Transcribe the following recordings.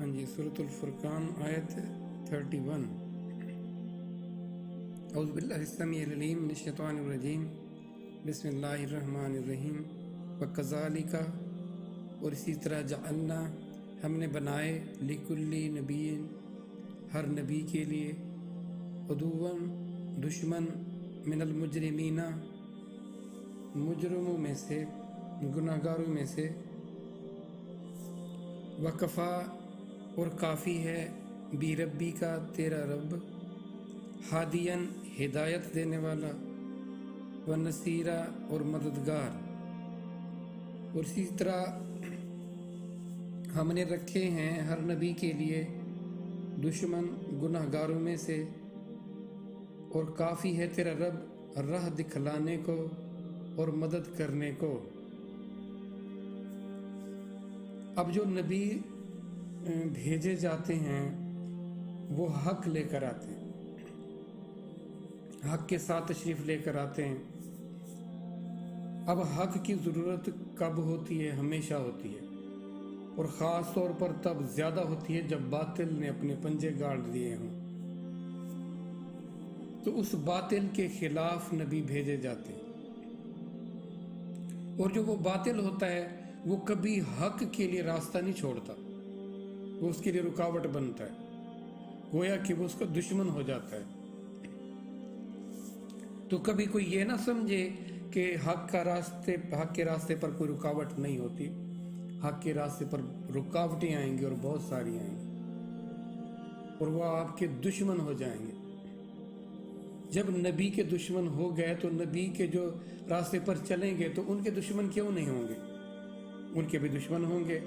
ہاں جی، سورۃ الفرقان آیت 31۔ اعوذ باللہ السمیع العلیم من الشیطان الرجیم، بسم اللہ الرحمن الرحیم۔ وَكَذَلِكَ، اور اسی طرح جعلنا، ہم نے بنائے، لِكُلِّ نَبِيٍّ، ہر نبی کے لیے، عدوًا، دشمن، من المجرمین، مجرموں میں سے، گناہگاروں میں سے، وکفا، اور کافی ہے، بی ربی کا، تیرا رب، ہادین، ہدایت دینے والا، ونصیرا، اور مددگار۔ اور اسی طرح ہم نے رکھے ہیں ہر نبی کے لیے دشمن گناہگاروں میں سے، اور کافی ہے تیرا رب راہ دکھلانے کو اور مدد کرنے کو۔ اب جو نبی بھیجے جاتے ہیں وہ حق لے کر آتے ہیں، حق کے ساتھ تشریف لے کر آتے ہیں۔ اب حق کی ضرورت کب ہوتی ہے؟ ہمیشہ ہوتی ہے، اور خاص طور پر تب زیادہ ہوتی ہے جب باطل نے اپنے پنجے گاڑ دیے ہوں، تو اس باطل کے خلاف نبی بھیجے جاتے ہیں۔ اور جو وہ باطل ہوتا ہے وہ کبھی حق کے لیے راستہ نہیں چھوڑتا، وہ اس کے لیے رکاوٹ بنتا ہے، گویا کہ وہ اس کا دشمن ہو جاتا ہے۔ تو کبھی کوئی یہ نہ سمجھے کہ حق کے راستے پر کوئی رکاوٹ نہیں ہوتی، حق کے راستے پر رکاوٹیں آئیں گی، اور بہت ساری آئیں گی، اور وہ آپ کے دشمن ہو جائیں گے۔ جب نبی کے دشمن ہو گئے تو نبی کے جو راستے پر چلیں گے تو ان کے دشمن کیوں نہیں ہوں گے؟ ان کے بھی دشمن ہوں گے۔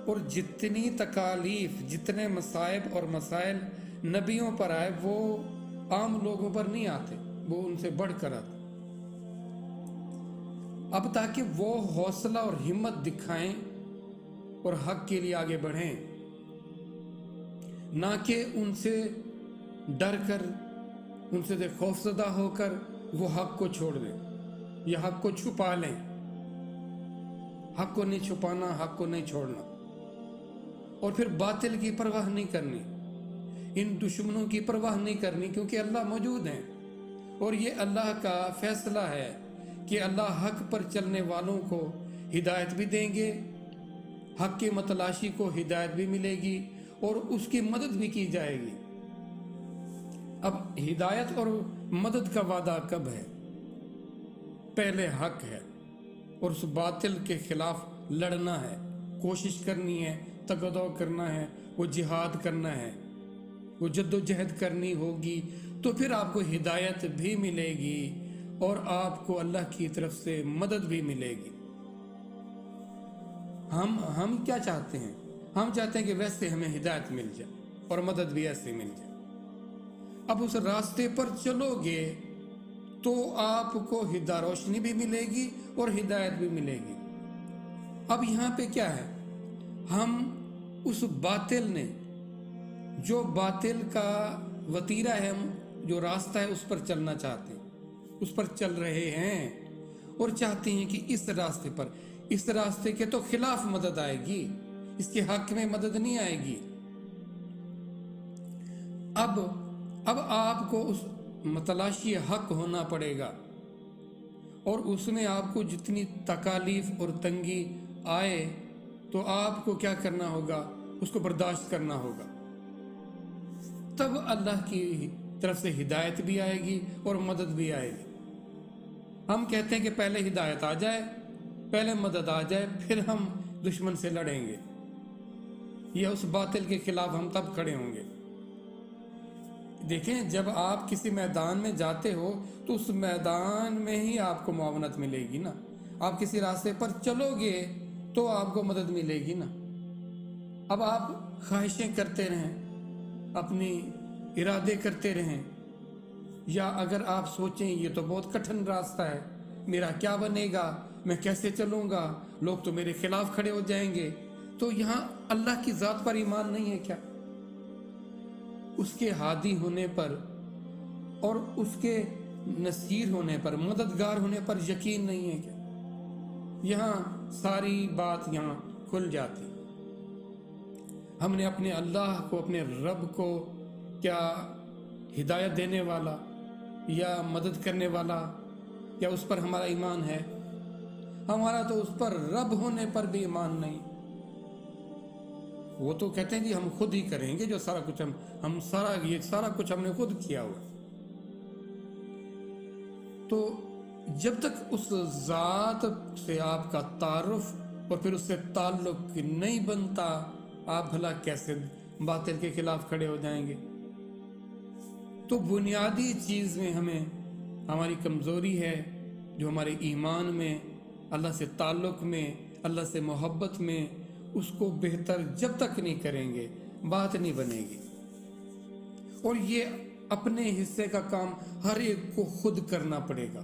اور جتنی تکالیف، جتنے مصائب اور مسائل نبیوں پر آئے وہ عام لوگوں پر نہیں آتے، وہ ان سے بڑھ کر آتے۔ اب تاکہ وہ حوصلہ اور ہمت دکھائیں اور حق کے لیے آگے بڑھیں، نہ کہ ان سے ڈر کر، ان سے خوفزدہ ہو کر وہ حق کو چھوڑ دیں یا حق کو چھپا لیں۔ حق کو نہیں چھپانا، حق کو نہیں چھوڑنا، اور پھر باطل کی پرواہ نہیں کرنی، ان دشمنوں کی پرواہ نہیں کرنی، کیونکہ اللہ موجود ہیں، اور یہ اللہ کا فیصلہ ہے کہ اللہ حق پر چلنے والوں کو ہدایت بھی دیں گے، حق کی متلاشی کو ہدایت بھی ملے گی، اور اس کی مدد بھی کی جائے گی۔ اب ہدایت اور مدد کا وعدہ کب ہے؟ پہلے حق ہے، اور اس باطل کے خلاف لڑنا ہے، کوشش کرنی ہے، تگدو کرنا ہے، وہ جہاد کرنا ہے، وہ جد و جہد کرنی ہوگی، تو پھر آپ کو ہدایت بھی ملے گی اور آپ کو اللہ کی طرف سے مدد بھی ملے گی۔ ہم کیا چاہتے ہیں؟ ہم چاہتے ہیں کہ ویسے ہمیں ہدایت مل جائے اور مدد بھی ایسے مل جائے۔ اب اس راستے پر چلو گے تو آپ کو روشنی بھی ملے گی اور ہدایت بھی ملے گی۔ اب یہاں پہ کیا ہے؟ ہم اس باطل نے، جو باطل کا وتیرہ ہے، جو راستہ ہے، اس پر چلنا چاہتے ہیں، اس پر چل رہے ہیں، اور چاہتے ہیں کہ اس راستے پر، اس راستے کے تو خلاف مدد آئے گی، اس کے حق میں مدد نہیں آئے گی۔ اب آپ کو اس متلاشی حق ہونا پڑے گا، اور اس میں آپ کو جتنی تکالیف اور تنگی آئے تو آپ کو کیا کرنا ہوگا؟ اس کو برداشت کرنا ہوگا۔ تب اللہ کی طرف سے ہدایت بھی آئے گی اور مدد بھی آئے گی۔ ہم کہتے ہیں کہ پہلے ہدایت آ جائے، پہلے مدد آ جائے، پھر ہم دشمن سے لڑیں گے، یا اس باطل کے خلاف ہم تب کھڑے ہوں گے۔ دیکھیں، جب آپ کسی میدان میں جاتے ہو تو اس میدان میں ہی آپ کو معاونت ملے گی نا۔ آپ کسی راستے پر چلو گے تو آپ کو مدد ملے گی نا۔ اب آپ خواہشیں کرتے رہیں، اپنی ارادے کرتے رہیں، یا اگر آپ سوچیں یہ تو بہت کٹھن راستہ ہے، میرا کیا بنے گا، میں کیسے چلوں گا، لوگ تو میرے خلاف کھڑے ہو جائیں گے، تو یہاں اللہ کی ذات پر ایمان نہیں ہے کیا؟ اس کے ہادی ہونے پر اور اس کے نصیر ہونے پر، مددگار ہونے پر یقین نہیں ہے کیا؟ یہاں ساری بات یہاں کھل جاتی۔ ہم نے اپنے اللہ کو، اپنے رب کو کیا ہدایت دینے والا یا مدد کرنے والا، کیا اس پر ہمارا ایمان ہے؟ ہمارا تو اس پر رب ہونے پر بھی ایمان نہیں۔ وہ تو کہتے ہیں جی ہم خود ہی کریں گے جو سارا کچھ یہ سارا کچھ ہم نے خود کیا ہوا۔ تو جب تک اس ذات سے آپ کا تعارف اور پھر اس سے تعلق نہیں بنتا، آپ بھلا کیسے باطل کے خلاف کھڑے ہو جائیں گے؟ تو بنیادی چیز میں ہماری کمزوری ہے، جو ہمارے ایمان میں، اللہ سے تعلق میں، اللہ سے محبت میں، اس کو بہتر جب تک نہیں کریں گے بات نہیں بنے گی۔ اور یہ اپنے حصے کا کام ہر ایک کو خود کرنا پڑے گا،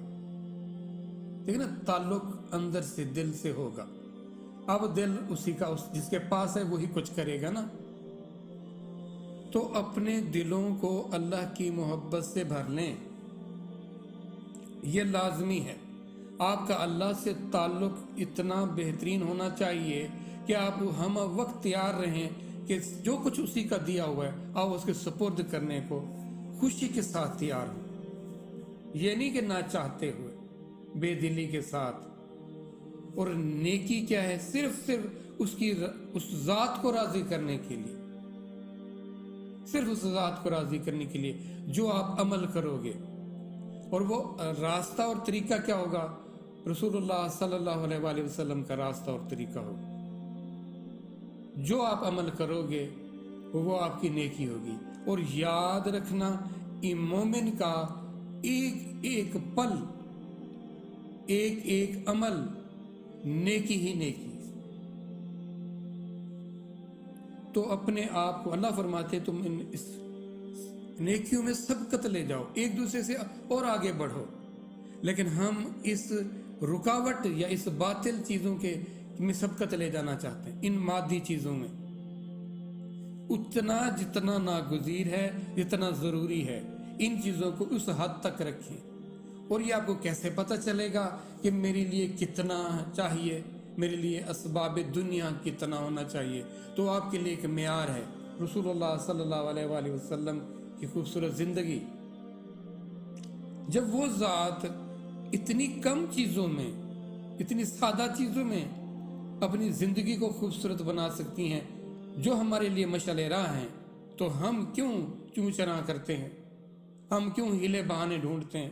ٹھیک ہے نا؟ تعلق اندر سے، دل سے ہوگا۔ اب دل اسی کا، جس کے پاس ہے وہی کچھ کرے گا نا۔ تو اپنے دلوں کو اللہ کی محبت سے بھر لیں، یہ لازمی ہے۔ آپ کا اللہ سے تعلق اتنا بہترین ہونا چاہیے کہ آپ ہم وقت تیار رہیں کہ جو کچھ اسی کا دیا ہوا ہے آپ اس کے سپرد کرنے کو خوشی کے ساتھ تیار ہوں، یہ نہیں کہ نہ چاہتے ہوئے، بے دلی کے ساتھ۔ اور نیکی کیا ہے؟ صرف اس ذات کو راضی کرنے کے لیے، صرف اس ذات کو راضی کرنے کے لیے جو آپ عمل کرو گے۔ اور وہ راستہ اور طریقہ کیا ہوگا؟ رسول اللہ صلی اللہ علیہ وآلہ وسلم کا راستہ اور طریقہ ہوگا۔ جو آپ عمل کرو گے وہ آپ کی نیکی ہوگی۔ اور یاد رکھنا، مومن کا ایک ایک پل، ایک ایک عمل نیکی ہی نیکی۔ تو اپنے آپ کو، اللہ فرماتے تم اس نیکیوں میں سبقت لے جاؤ، ایک دوسرے سے اور آگے بڑھو۔ لیکن ہم اس رکاوٹ یا اس باطل چیزوں کے میں سبقت لے جانا چاہتے ہیں، ان مادی چیزوں میں اتنا جتنا ناگزیر ہے، جتنا ضروری ہے، ان چیزوں کو اس حد تک رکھیں۔ اور یہ آپ کو کیسے پتہ چلے گا کہ میرے لیے کتنا چاہیے، میرے لیے اسباب دنیا کتنا ہونا چاہیے؟ تو آپ کے لیے ایک معیار ہے، رسول اللہ صلی اللہ علیہ وآلہ وسلم کی خوبصورت زندگی۔ جب وہ ذات اتنی کم چیزوں میں، اتنی سادہ چیزوں میں اپنی زندگی کو خوبصورت بنا سکتی ہیں، جو ہمارے لیے مشعل راہ ہیں، تو ہم کیوں چوں چراں کرتے ہیں؟ ہم کیوں ہیلے بہانے ڈھونڈتے ہیں؟